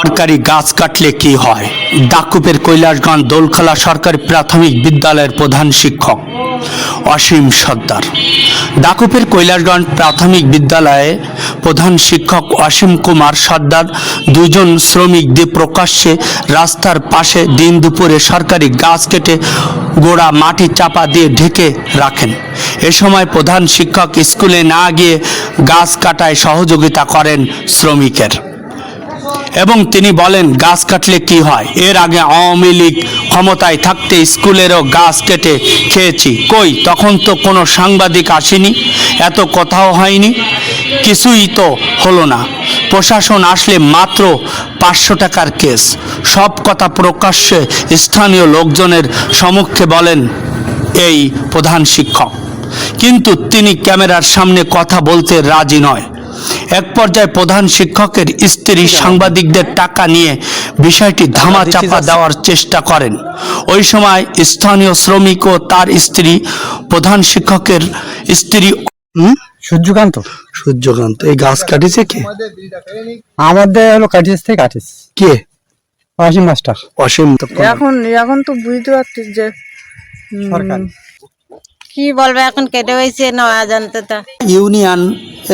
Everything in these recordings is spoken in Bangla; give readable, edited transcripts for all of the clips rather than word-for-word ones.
সরকারি গাছ কাটলে কি হয়? দাকুপের কৈলাসগঞ্জ দোলখালা সরকারি প্রাথমিক বিদ্যালয়ের প্রধান শিক্ষক অসীম সর্দার। দাকুপের কৈলাসগঞ্জ প্রাথমিক বিদ্যালয়ে প্রধান শিক্ষক অসীম কুমার সর্দার দুজন শ্রমিক দিয়ে প্রকাশ্যে রাস্তার পাশে দিন দুপুরে সরকারি গাছ কেটে গোড়া মাটি চাপা দিয়ে ঢেকে রাখেন। এ সময় প্রধান শিক্ষক স্কুলে না গিয়ে গাছ কাটায় সহযোগিতা করেন শ্রমিকের এবং তিনি বলেন গাছ কাটলে কি হয়? এর আগে আওয়ামী লীগ ক্ষমতায় থাকতে স্কুলেরও গাছ কেটে খেয়েছি। কই তখন তো কোনো সাংবাদিক আসেনি, এত কথাও হয়নি, কিছুই তো হলো না। প্রশাসন আসলে মাত্র 500 টাকার কেস। সব কথা প্রকাশ্যে স্থানীয় লোকজনের সম্মুখে বলেন এই প্রধান শিক্ষক, কিন্তু তিনি ক্যামেরার সামনে কথা বলতে রাজি নয়। এক পর্যায়ে প্রধান শিক্ষকের স্ত্রী সাংবাদিকদের টাকা নিয়ে বিষয়টি ধামাচাপা দেওয়ার চেষ্টা করেন। ওই সময় স্থানীয় শ্রমিক ও তার স্ত্রী প্রধান শিক্ষকের স্ত্রী সূর্যকান্ত এই গাছ কাটিছে কে? আমাদের হলো কাটিস কে? অসীম মাস্টার। অসীম। এখন তো বুঝতে পারছি যে সরকার কি বলবে, এখন কেটে হয়েছে না জানতে তা। ইউনিয়ন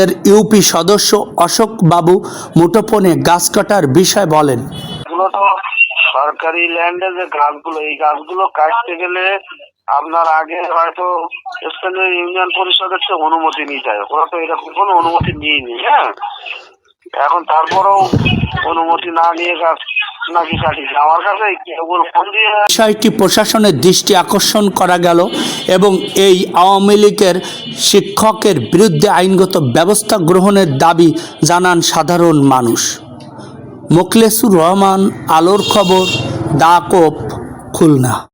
এর ইউপি সদস্য অশোক বাবু মুঠোফোনে গাছ কাটার বিষয় বলেন। এগুলো তো সরকারি ল্যান্ডে যে গাছগুলো, এই গাছগুলো কাটতে গেলে আপনার আগে হয়তো স্থানীয় ইউনিয়ন পরিষদের চেয়ে অনুমতি নিতে হয়। ওরা তো এরকম কোনো অনুমতি নিয়েনি। হ্যাঁ, এখন তারপরেও অনুমতি না নিয়ে গাছ নাকি কাটিছে। আমার কাছে ফোন দিয়ে বিষয়টি প্রশাসনের দৃষ্টি আকর্ষণ করা গেল এবং এই আওয়ামী লীগের শিক্ষকের বিরুদ্ধে আইনগত ব্যবস্থা গ্রহণের দাবি জানান সাধারণ মানুষ। মোখলেসুর রহমান, আলোর খবর, দাকুপ, খুলনা।